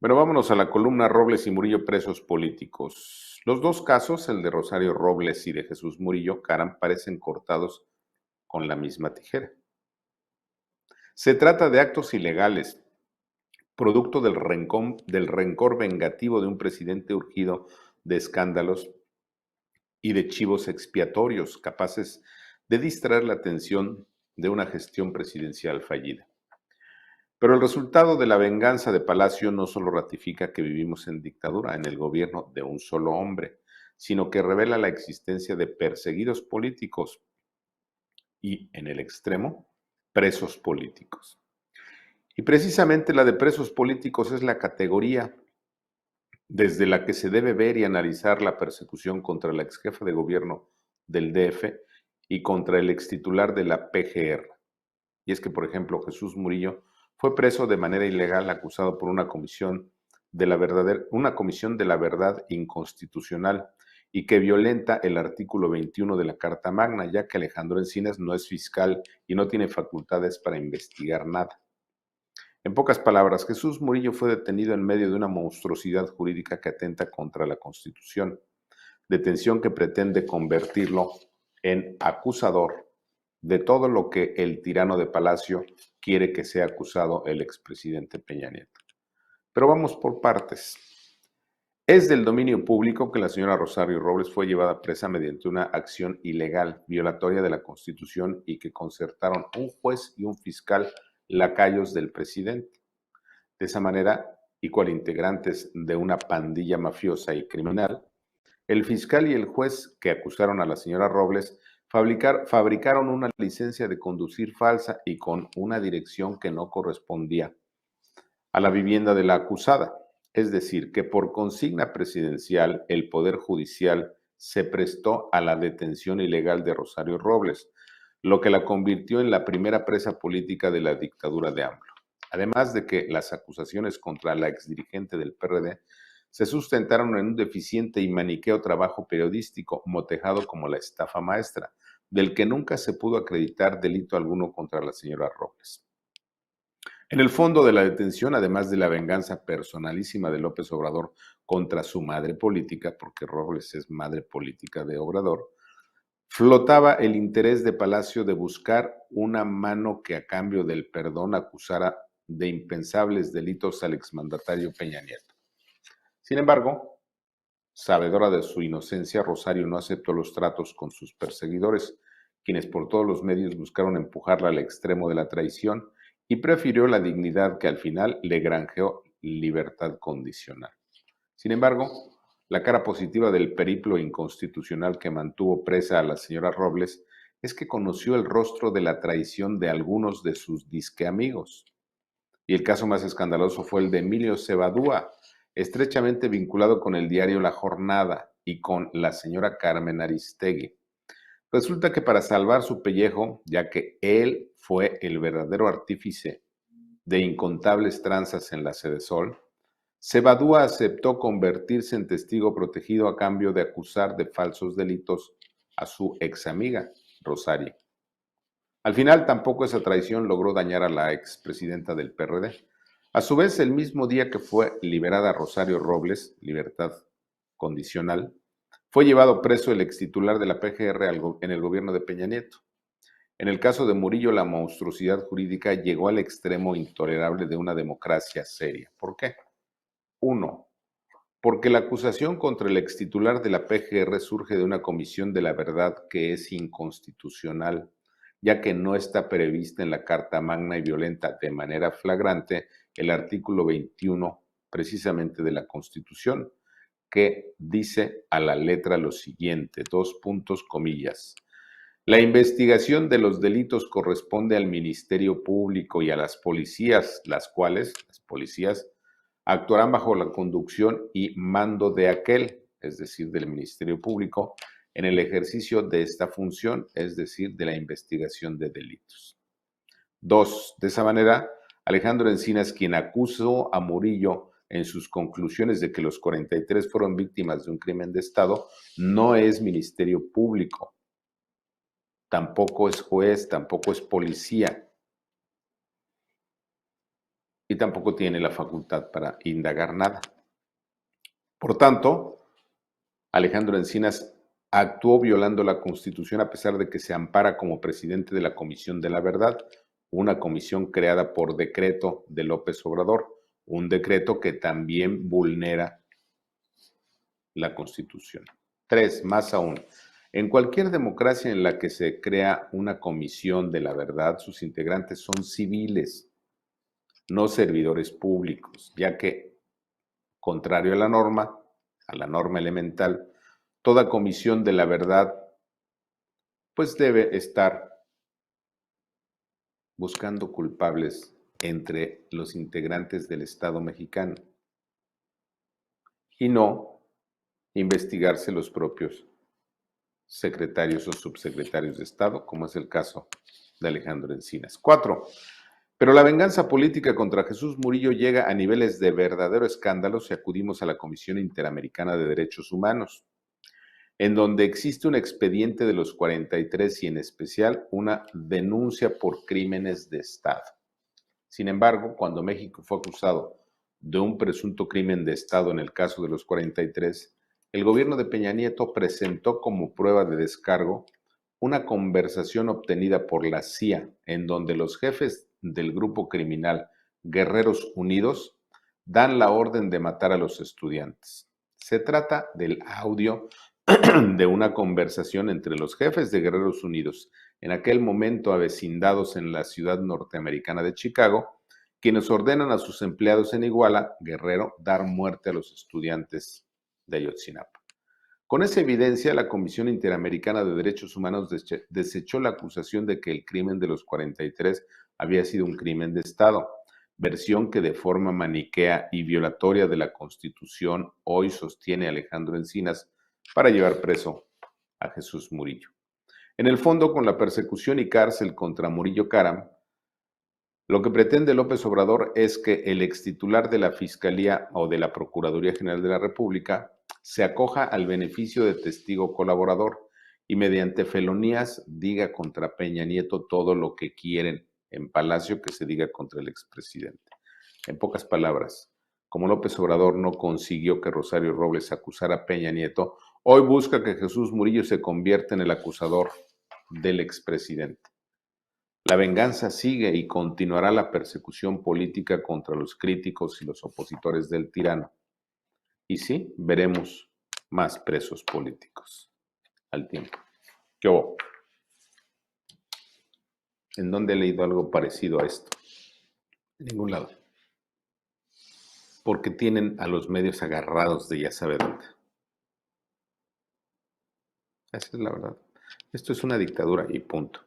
Bueno, vámonos a la columna Robles y Murillo presos políticos. Los dos casos, el de Rosario Robles y de Jesús Murillo Caram, parecen cortados con la misma tijera. Se trata de actos ilegales, producto del rencor vengativo de un presidente urgido de escándalos y de chivos expiatorios capaces de distraer la atención de una gestión presidencial fallida. Pero el resultado de la venganza de Palacio no solo ratifica que vivimos en dictadura, en el gobierno de un solo hombre, sino que revela la existencia de perseguidos políticos y, en el extremo, presos políticos. Y precisamente la de presos políticos es la categoría desde la que se debe ver y analizar la persecución contra la exjefa de gobierno del DF y contra el extitular de la PGR. Y es que, por ejemplo, Jesús Murillo fue preso de manera ilegal acusado por una comisión de la verdad inconstitucional y que violenta el artículo 21 de la Carta Magna, ya que Alejandro Encinas no es fiscal y no tiene facultades para investigar nada. En pocas palabras, Jesús Murillo fue detenido en medio de una monstruosidad jurídica que atenta contra la Constitución, detención que pretende convertirlo en acusador de todo lo que el tirano de Palacio quiere que sea acusado el expresidente Peña Nieto. Pero vamos por partes. Es del dominio público que la señora Rosario Robles fue llevada presa mediante una acción ilegal, violatoria de la Constitución y que concertaron un juez y un fiscal lacayos del presidente. De esa manera, y cual integrantes de una pandilla mafiosa y criminal, el fiscal y el juez que acusaron a la señora Robles fabricaron una licencia de conducir falsa y con una dirección que no correspondía a la vivienda de la acusada. Es decir, que por consigna presidencial el Poder Judicial se prestó a la detención ilegal de Rosario Robles, lo que la convirtió en la primera presa política de la dictadura de AMLO. Además de que las acusaciones contra la exdirigente del PRD se sustentaron en un deficiente y maniqueo trabajo periodístico motejado como la estafa maestra, del que nunca se pudo acreditar delito alguno contra la señora Robles. En el fondo de la detención, además de la venganza personalísima de López Obrador contra su madre política, porque Robles es madre política de Obrador, flotaba el interés de Palacio de buscar una mano que a cambio del perdón acusara de impensables delitos al exmandatario Peña Nieto. Sin embargo, sabedora de su inocencia, Rosario no aceptó los tratos con sus perseguidores, quienes por todos los medios buscaron empujarla al extremo de la traición y prefirió la dignidad que al final le granjeó libertad condicional. Sin embargo, la cara positiva del periplo inconstitucional que mantuvo presa a la señora Robles es que conoció el rostro de la traición de algunos de sus disque amigos. Y el caso más escandaloso fue el de Emilio Cebadúa, estrechamente vinculado con el diario La Jornada y con la señora Carmen Aristegui. Resulta que para salvar su pellejo, ya que él fue el verdadero artífice de incontables tranzas en la Sedesol, Cebadúa aceptó convertirse en testigo protegido a cambio de acusar de falsos delitos a su ex amiga, Rosario. Al final, tampoco esa traición logró dañar a la expresidenta del PRD. A su vez, el mismo día que fue liberada Rosario Robles, libertad condicional, fue llevado preso el extitular de la PGR en el gobierno de Peña Nieto. En el caso de Murillo, la monstruosidad jurídica llegó al extremo intolerable de una democracia seria. ¿Por qué? Uno, porque la acusación contra el extitular de la PGR surge de una comisión de la verdad que es inconstitucional, ya que no está prevista en la Carta Magna y violenta de manera flagrante el artículo 21 precisamente de la Constitución, que dice a la letra lo siguiente, dos puntos, comillas. La investigación de los delitos corresponde al Ministerio Público y a las policías, las policías, actuarán bajo la conducción y mando de aquel, es decir, del Ministerio Público, en el ejercicio de esta función, es decir, de la investigación de delitos. Dos, de esa manera, Alejandro Encinas, quien acusó a Murillo en sus conclusiones de que los 43 fueron víctimas de un crimen de Estado, no es Ministerio Público, tampoco es juez, tampoco es policía. y tampoco tiene la facultad para indagar nada. Por tanto, Alejandro Encinas actuó violando la Constitución a pesar de que se ampara como presidente de la Comisión de la Verdad, una comisión creada por decreto de López Obrador, un decreto que también vulnera la Constitución. 3, más aún, en cualquier democracia en la que se crea una comisión de la verdad, sus integrantes son civiles, no servidores públicos, ya que, contrario a la norma elemental, toda comisión de la verdad pues debe estar buscando culpables entre los integrantes del Estado mexicano y no investigarse los propios secretarios o subsecretarios de Estado, como es el caso de Alejandro Encinas. 4. Pero la venganza política contra Jesús Murillo llega a niveles de verdadero escándalo si acudimos a la Comisión Interamericana de Derechos Humanos, en donde existe un expediente de los 43 y en especial una denuncia por crímenes de Estado. Sin embargo, cuando México fue acusado de un presunto crimen de Estado en el caso de los 43, el gobierno de Peña Nieto presentó como prueba de descargo una conversación obtenida por la CIA en donde los jefes del grupo criminal Guerreros Unidos dan la orden de matar a los estudiantes. Se trata del audio de una conversación entre los jefes de Guerreros Unidos, en aquel momento avecindados en la ciudad norteamericana de Chicago, quienes ordenan a sus empleados en Iguala, Guerrero, dar muerte a los estudiantes de Ayotzinapa. Con esa evidencia, la Comisión Interamericana de Derechos Humanos desechó la acusación de que el crimen de los 43 había sido un crimen de Estado, versión que de forma maniquea y violatoria de la Constitución hoy sostiene Alejandro Encinas para llevar preso a Jesús Murillo. En el fondo, con la persecución y cárcel contra Murillo Karam, lo que pretende López Obrador es que el extitular de la Fiscalía o de la Procuraduría General de la República se acoja al beneficio de testigo colaborador y mediante felonías diga contra Peña Nieto todo lo que quieren en Palacio que se diga contra el expresidente. En pocas palabras, como López Obrador no consiguió que Rosario Robles acusara a Peña Nieto, hoy busca que Jesús Murillo se convierta en el acusador del expresidente. La venganza sigue y continuará la persecución política contra los críticos y los opositores del tirano. Y sí, veremos más presos políticos al tiempo. ¿Qué hubo? ¿En dónde he leído algo parecido a esto? En ningún lado. Porque tienen a los medios agarrados de ya sabe dónde. Esa es la verdad. Esto es una dictadura y punto.